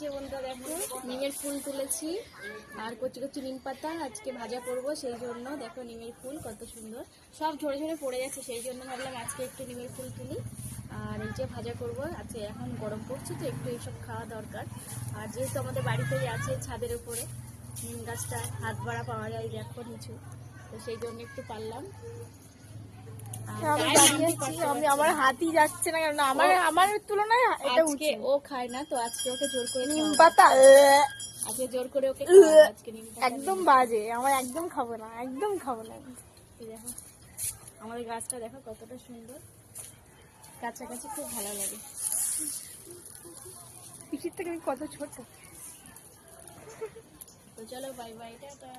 যে বন্ধুরা দেখো নিমের ফুল তুলেছি আর কচি কচি নিম পাতা আজকে ভাজা করব, সেই জন্য দেখো নিমের ফুল কত সুন্দর সব ঝরে ঝরে পড়ে যাচ্ছে, সেই জন্য ভাবলাম আজকে একটু নিমের ফুল তুলি আর এই যে ভাজা করব। আজকে এখন গরম পড়ছে তো একটু এইসব খাওয়া দরকার। আর যেহেতু আমাদের বাড়িতেই আছে ছাদের উপরে নিম গাছটা, হাত বাড়া পাওয়া যায় দেখো নিচু, তো সেই জন্য একটু পারলাম। আমার হাতই যাচ্ছে না, কারণ আমার তুলনায় এটা আজকে ও খায় না, তো আজকে ওকে জোর করে নিম খাওয়াবো। পাতা আজকে জোর করে ওকে খাওয়াবো আজকে নিম পাতা। একদম বাজে, আমার একদম খাবো না, একদম খাবো না। এই দেখো আমাদের গাছটা দেখো কতটা সুন্দর, কাছাকাছি খুব ভালো লাগে। পিসির থেকে কত ছোট। তো চলো বাই বাই, টাটা।